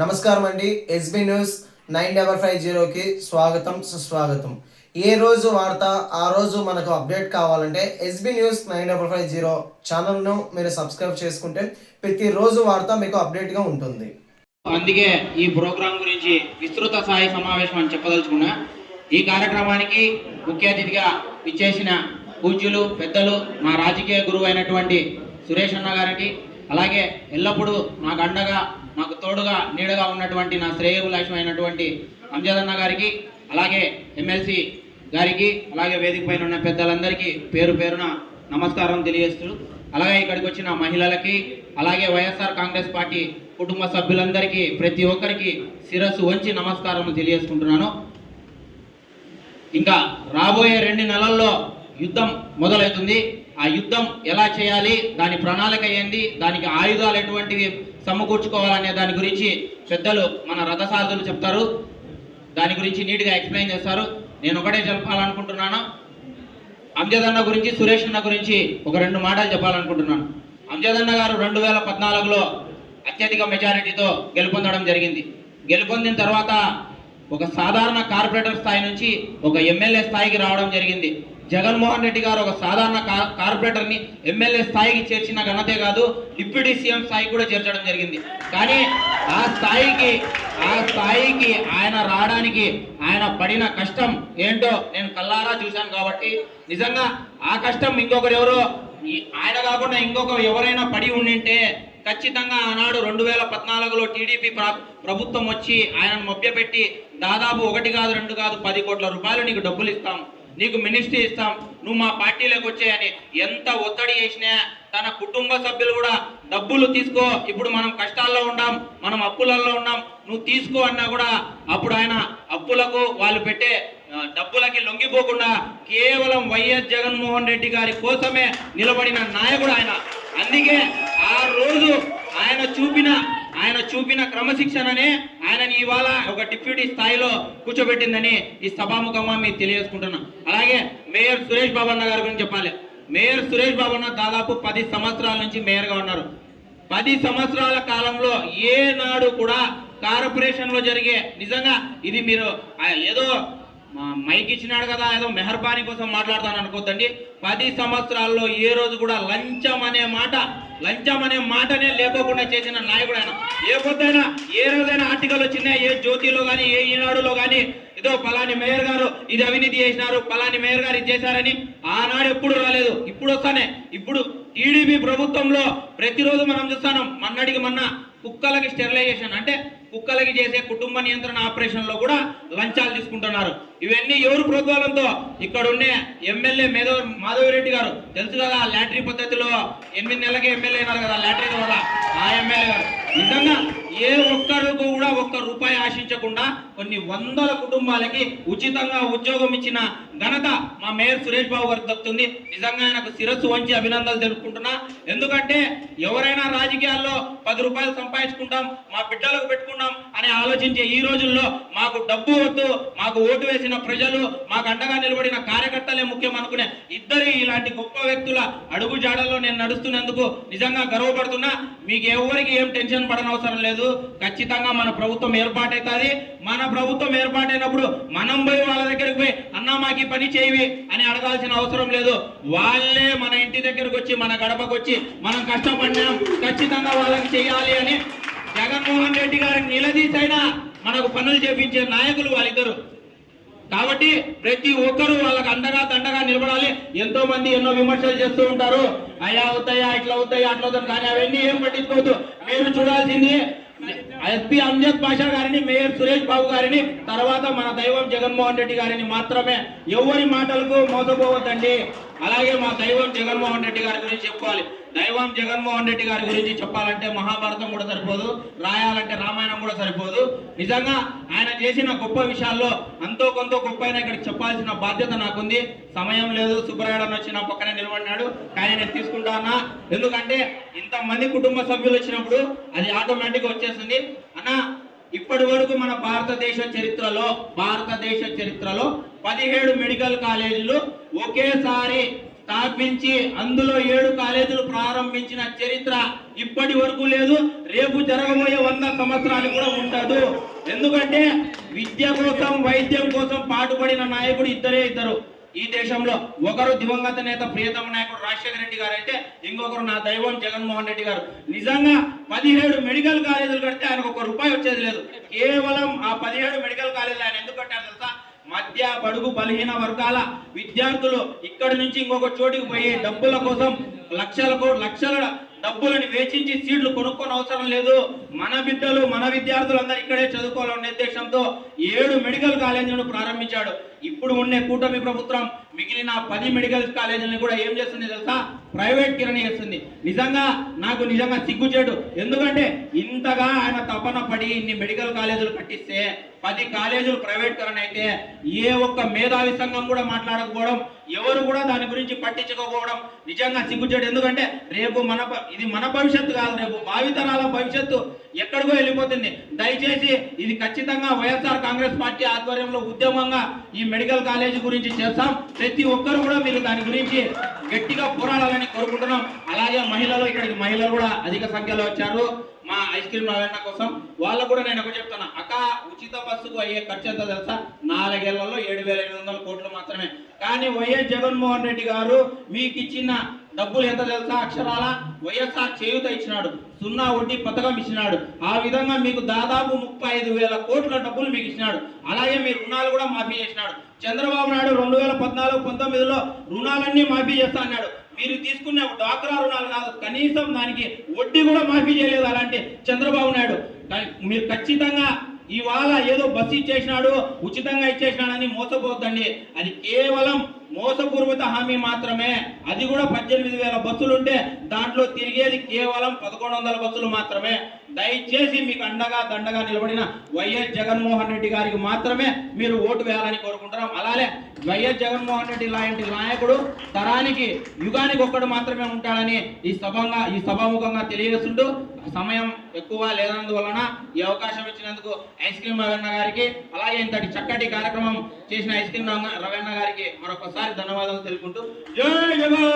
నమస్కారం అండి. SB news 9550కి స్వాగతం సుస్వాగతం. ఏ రోజు వార్త ఆ రోజు మనకు అప్డేట్ కావాలంటే ఎస్బీ న్యూస్ 9550 ఛానల్ను మీరు సబ్స్క్రైబ్ చేసుకుంటే ప్రతిరోజు వార్త మీకు అప్డేట్గా ఉంటుంది. అందుకే ఈ ప్రోగ్రాం గురించి విస్తృత స్థాయి సమావేశం అని చెప్పదలుచుకున్నా. ఈ కార్యక్రమానికి ముఖ్య అతిథిగా ఇచ్చేసిన పూజ్యులు పెద్దలు మా రాజకీయ గురువు అయినటువంటి సురేష్ అన్న గారికి, అలాగే ఎల్లప్పుడూ నాకు అండగా నాకు తోడుగా నీడగా ఉన్నటువంటి నా శ్రేయోభిలాషం అయినటువంటి అంజద్ అన్న గారికి, అలాగే ఎమ్మెల్సీ గారికి, అలాగే వేదిక పైన ఉన్న పెద్దలందరికీ పేరు పేరున నమస్కారం తెలియజేస్తూ, అలాగే ఇక్కడికి వచ్చిన మహిళలకి, అలాగే వైఎస్ఆర్ కాంగ్రెస్ పార్టీ కుటుంబ సభ్యులందరికీ ప్రతి ఒక్కరికి శిరస్సు వంచి నమస్కారం తెలియజేసుకుంటున్నాను. ఇంకా రాబోయే 2 నెలల్లో యుద్ధం మొదలవుతుంది. ఆ యుద్ధం ఎలా చేయాలి, దాని ప్రణాళిక ఏంది, దానికి ఆయుధాలు ఎటువంటివి సమకూర్చుకోవాలనే దాని గురించి పెద్దలు మన రథసారథులు చెప్తారు. దాని గురించి నీట్గా ఎక్స్ప్లెయిన్ చేస్తారు. నేను ఒకటే చెప్పాలనుకుంటున్నాను. అంజద్ అన్న గురించి, సురేష్ అన్న గురించి ఒక 2 మాటలు చెప్పాలనుకుంటున్నాను. అంజద్ అన్న గారు 2014లో అత్యధిక మెజారిటీతో గెలుపొందడం జరిగింది. గెలుపొందిన తర్వాత ఒక సాధారణ కార్పొరేటర్ స్థాయి నుంచి ఒక ఎమ్మెల్యే స్థాయికి రావడం జరిగింది. జగన్మోహన్ రెడ్డి గారు ఒక సాధారణ కార్పొరేటర్ని ఎమ్మెల్యే స్థాయికి చేర్చిన ఘనతే కాదు, డిప్యూటీ సీఎం స్థాయికి కూడా చేర్చడం జరిగింది. కానీ ఆ స్థాయికి ఆయన రావడానికి ఆయన పడిన కష్టం ఏంటో నేను కల్లారా చూశాను. కాబట్టి నిజంగా ఆ కష్టం ఇంకొకరు ఎవరో ఆయన కాకుండా ఎవరైనా పడి ఉండింటే ఖచ్చితంగా ఆనాడు 2014లో టీడీపీ ప్రభుత్వం వచ్చి ఆయనను మభ్యపెట్టి దాదాపు 1 కాదు 2 కాదు 10 కోట్ల రూపాయలు నీకు డబ్బులు ఇస్తాం, నీకు మినిస్ట్రీ ఇస్తాం, నువ్వు మా పార్టీలోకి వచ్చాయని ఎంత ఒత్తిడి చేసినా తన కుటుంబ సభ్యులు కూడా డబ్బులు తీసుకో, ఇప్పుడు మనం కష్టాల్లో ఉన్నాం, మనం అప్పులలో ఉన్నాం, నువ్వు తీసుకో అన్నా కూడా అప్పుడు ఆయన అప్పులకు వాళ్ళు పెట్టే డబ్బులకి లొంగిపోకుండా కేవలం వైఎస్ జగన్మోహన్ రెడ్డి గారి కోసమే నిలబడిన నాయకుడు ఆయన. అందుకే ఆ రోజు ఆయన చూపిన క్రమశిక్షణనే ఆయనని ఇవాళ ఒక డిప్యూటీ స్థాయిలో కూర్చోబెట్టిందని ఈ సభాముఖంగా మీకు తెలియజేసుకుంటున్నాం. అలాగే మేయర్ సురేష్ బాబు అన్న గారి గురించి చెప్పాలి. మేయర్ సురేష్ బాబు అన్న దాదాపు 10 సంవత్సరాల నుంచి మేయర్గా ఉన్నారు. 10 సంవత్సరాల కాలంలో ఏనాడు కూడా కార్పొరేషన్లో జరిగే, నిజంగా ఇది మీరు ఏదో మైక్ ఇచ్చినాడు కదా ఏదో మెహర్బానీ కోసం మాట్లాడతాను అనుకోద్దండి. 10 సంవత్సరాల్లో ఏ రోజు కూడా లంచం అనే మాటనే లేకోకుండా చేసిన నాయకుడు ఆయన. ఏ పొద్దుైనా ఏ రోజైనా ఆర్టికల్ వచ్చినా, ఏ జ్యోతిలో కానీ ఏ ఈనాడులో కానీ ఏదో పలాని మేయర్ గారు ఇది అవినీతి చేసినారు, పలాని మేయర్ గారు ఇది చేశారని ఆనాడు ఎప్పుడు రాలేదు. ఇప్పుడు వస్తానే. ఇప్పుడు టీడీపీ ప్రభుత్వంలో ప్రతిరోజు మనం చూస్తాం. మొన్న కుక్కలకి స్టెరిలైజేషన్ అంటే కుక్కలకి చేసే కుటుంబ నియంత్రణ ఆపరేషన్లో కూడా లంచాలు తీసుకుంటున్నారు. ఇవన్నీ ఎవరు ప్రోద్బలంతో? ఇక్కడ ఉండే ఎమ్మెల్యే మాధవిరెడ్డి గారు తెలుసు కదా, లాటరీ పద్ధతిలో 8 నెలలకే ఎమ్మెల్యే అయినారు కదా, లాటరీ ద్వారా. ఆ ఎమ్మెల్యే గారు నిజంగా ఏ ఒక్కరికి కూడా 1 రూపాయి ఆశించకుండా కొన్ని వందల కుటుంబాలకి ఉచితంగా ఉద్యోగం ఇచ్చిన ఘనత మా మేయర్ సురేష్ బాబు గారికి దక్కుతుంది. నిజంగా ఆయనకు శిరస్సు వంచి అభినందనలు తెలుపుకుంటున్నా. ఎందుకంటే ఎవరైనా రాజకీయాల్లో 10 రూపాయలు సంపాదించుకుంటాం, మా బిడ్డలకు పెట్టుకుంటాం అని ఆలోచించే ఈ రోజుల్లో మాకు డబ్బు వద్దు, మాకు ఓటు వేసిన ప్రజలు, మాకు అండగా నిలబడిన కార్యకర్తలే ముఖ్యం అనుకునే ఇలాంటి గొప్ప వ్యక్తుల అడుగు జాడల్లో నేను నడుస్తున్నందుకు నిజంగా గర్వపడుతున్నా. మీకు ఎవరికి ఏం టెన్షన్ పడనవసరం లేదు. ఖచ్చితంగా మన ప్రభుత్వం ఏర్పాటవుతుంది. మన ప్రభుత్వం ఏర్పాటైనప్పుడు మనం పోయి వాళ్ళ దగ్గరికి పోయి అన్నా మాకు పని చేయవి అని అడగాల్సిన అవసరం లేదు. వాళ్ళే మన ఇంటి దగ్గరకు వచ్చి, మన గడపకు వచ్చి, మనం కష్టపడినాం ఖచ్చితంగా వాళ్ళకి చేయాలి అని జగన్మోహన్ రెడ్డి గారిని నిలదీసైనా మనకు పనులు చేపించే నాయకులు వాళ్ళిద్దరు. కాబట్టి ప్రతి ఒక్కరూ వాళ్ళకి దండగా నిలబడాలి. ఎంతో మంది ఎన్నో విమర్శలు చేస్తూ ఉంటారు, అయ్యా అవుతాయా ఇట్లా అవుతాయా అట్లా అవుతాయి, కానీ అవన్నీ ఏం పట్టించుకోవద్దు. మీరు చూడాల్సింది ఎస్పీ అంజద్ బాషా గారిని, మేయర్ సురేష్ బాబు గారిని, తర్వాత మన దైవం జగన్మోహన్ రెడ్డి గారిని మాత్రమే. ఎవరి మాటలకు మోసపోవద్దండి. అలాగే మా దైవం జగన్మోహన్ రెడ్డి గారి గురించి చెప్పుకోవాలి. దైవం జగన్మోహన్ రెడ్డి గారి గురించి చెప్పాలంటే మహాభారతం కూడా సరిపోదు, రాయాలంటే రామాయణం కూడా సరిపోదు. నిజంగా ఆయన చేసిన గొప్ప విషయాల్లో అంతో కొంత గొప్ప ఇక్కడికి చెప్పాల్సిన బాధ్యత నాకుంది. సమయం లేదు. సుబ్బరాయుడు వచ్చి నా పక్కనే నిలబడినాడు, కానీ నేను తీసుకుంటా అన్నా. ఎందుకంటే ఇంతమంది కుటుంబ సభ్యులు వచ్చినప్పుడు అది ఆటోమేటిక్గా వచ్చేస్తుంది అన్న. ఇప్పటి వరకు మన భారతదేశ చరిత్రలో 17 మెడికల్ కాలేజీలు ఒకేసారి స్థాపించి అందులో 7 కాలేజీలు ప్రారంభించిన చరిత్ర ఇప్పటి వరకు లేదు. రేపు జరగబోయే 100 సంవత్సరాలు కూడా ఉండదు. ఎందుకంటే విద్య కోసం వైద్యం కోసం పాటుపడిన నాయకుడు ఇద్దరు ఈ దేశంలో. ఒకరు దివంగత నేత ప్రియతమ నాయకుడు రాజశేఖర రెడ్డి గారు అయితే, ఇంకొకరు నా దైవం జగన్మోహన్ రెడ్డి గారు. నిజంగా 17 మెడికల్ కాలేజీలు కడితే ఆయనకు 1 రూపాయి వచ్చేది లేదు. కేవలం ఆ 17 మెడికల్ కాలేజీలు ఆయన ఎందుకు కట్టారు తెలుసా? మధ్య బడుగు బలహీన వర్గాల విద్యార్థులు ఇక్కడి నుంచి ఇంకొక చోటికి పోయి డబ్బుల కోసం లక్షల డబ్బులను వేచించి సీట్లు కొనుక్కొని అవసరం లేదు. మన బిడ్డలు మన విద్యార్థులందరూ ఇక్కడే చదువుకోవాలనే ఉద్దేశంతో 7 మెడికల్ కాలేజీలను ప్రారంభించాడు. ఇప్పుడు ఉండే కూటమి ప్రభుత్వం మిగిలిన 10 మెడికల్ కాలేజీలను కూడా ఏం చేస్తుంది తెలుసా? ప్రైవేట్ కిరణి చేస్తుంది. నాకు నిజంగా సిగ్గుచేటు. ఎందుకంటే ఇంతగా ఆయన తపన పడి ఇన్ని మెడికల్ కాలేజీలు కట్టిస్తే 10 కాలేజీలు ప్రైవేట్ కరణ అయితే ఏ ఒక్క మేధావి సంఘం కూడా మాట్లాడకపోవడం, ఎవరు కూడా దాని గురించి పట్టించుకోకపోవడం నిజంగా సిగ్గుచేటు. ఎందుకంటే రేపు ఇది మన భవిష్యత్తు కాదు, రేపు భావితరాల భవిష్యత్తు ఎక్కడికో వెళ్ళిపోతుంది. దయచేసి ఇది ఖచ్చితంగా వైఎస్ఆర్ కాంగ్రెస్ పార్టీ ఆధ్వర్యంలో ఉద్యమంగా ఈ మెడికల్ కాలేజీ గురించి చేస్తాం. ప్రతి ఒక్కరు కూడా మీరు దాని గురించి గట్టిగా పోరాడాలని కోరుకుంటున్నాం. అలాగే ఇక్కడికి మహిళలు కూడా అధిక సంఖ్యలో వచ్చారు మా ఐస్ క్రీమ్ రవణ కోసం. వాళ్ళకు కూడా నేను ఒకటి చెప్తున్నా, అక్క ఉచిత బస్సుకు అయ్యే ఖర్చు ఎంత తెలుసా? 4 ఏళ్లలో 7,800 కోట్లు మాత్రమే. కానీ వైఎస్ జగన్మోహన్ రెడ్డి గారు మీకు ఇచ్చిన డబ్బులు ఎంత తెలుసా? అక్షరాల వైఎస్ఆర్ చేయూత ఇచ్చినాడు, 0 వడ్డీ పథకం ఇచ్చినాడు. ఆ విధంగా మీకు దాదాపు 35,000 కోట్ల డబ్బులు మీకు ఇచ్చినాడు. అలాగే మీ రుణాలు కూడా మాఫీ చేసినాడు. చంద్రబాబు నాయుడు 2014-19లో రుణాలన్నీ మాఫీ చేస్తా అన్నాడు. మీరు తీసుకున్న డ్వాక్రా రుణాలు కాదు, కనీసం దానికి వడ్డీ కూడా మాఫీ చేయలేదు అలాంటి చంద్రబాబు నాయుడు. మీరు ఖచ్చితంగా ఇవాళ ఏదో బస్సు ఇచ్చేసినాడు, ఉచితంగా ఇచ్చేసినాడని మోసపోద్దండి. అది కేవలం మోసపూరిత హామీ మాత్రమే. అది కూడా 18,000 బస్సులు ఉంటే దాంట్లో తిరిగేది కేవలం 1,100 బస్సులు మాత్రమే. దయచేసి మీకు అండగా దండగా నిలబడిన వైఎస్ జగన్మోహన్ రెడ్డి గారికి మాత్రమే మీరు ఓటు వేయాలని కోరుకుంటున్నాం. అలాగే వైఎస్ జగన్మోహన్ రెడ్డి లాంటి నాయకుడు తరానికి యుగానికి ఒక్కడు మాత్రమే ఉంటాడని ఈ సభాముఖంగా తెలియజేస్తుంటూ, సమయం ఎక్కువ లేనందువలన ఈ అవకాశం ఇచ్చినందుకు ఐస్ క్రీమ్ రవణ గారికి, అలాగే ఇంతటి చక్కటి కార్యక్రమం చేసిన ఐస్ క్రీమ్ రవణ గారికి మరొకసారి ధన్యవాదాలు తెలుపుకుంటూ జై జగన్.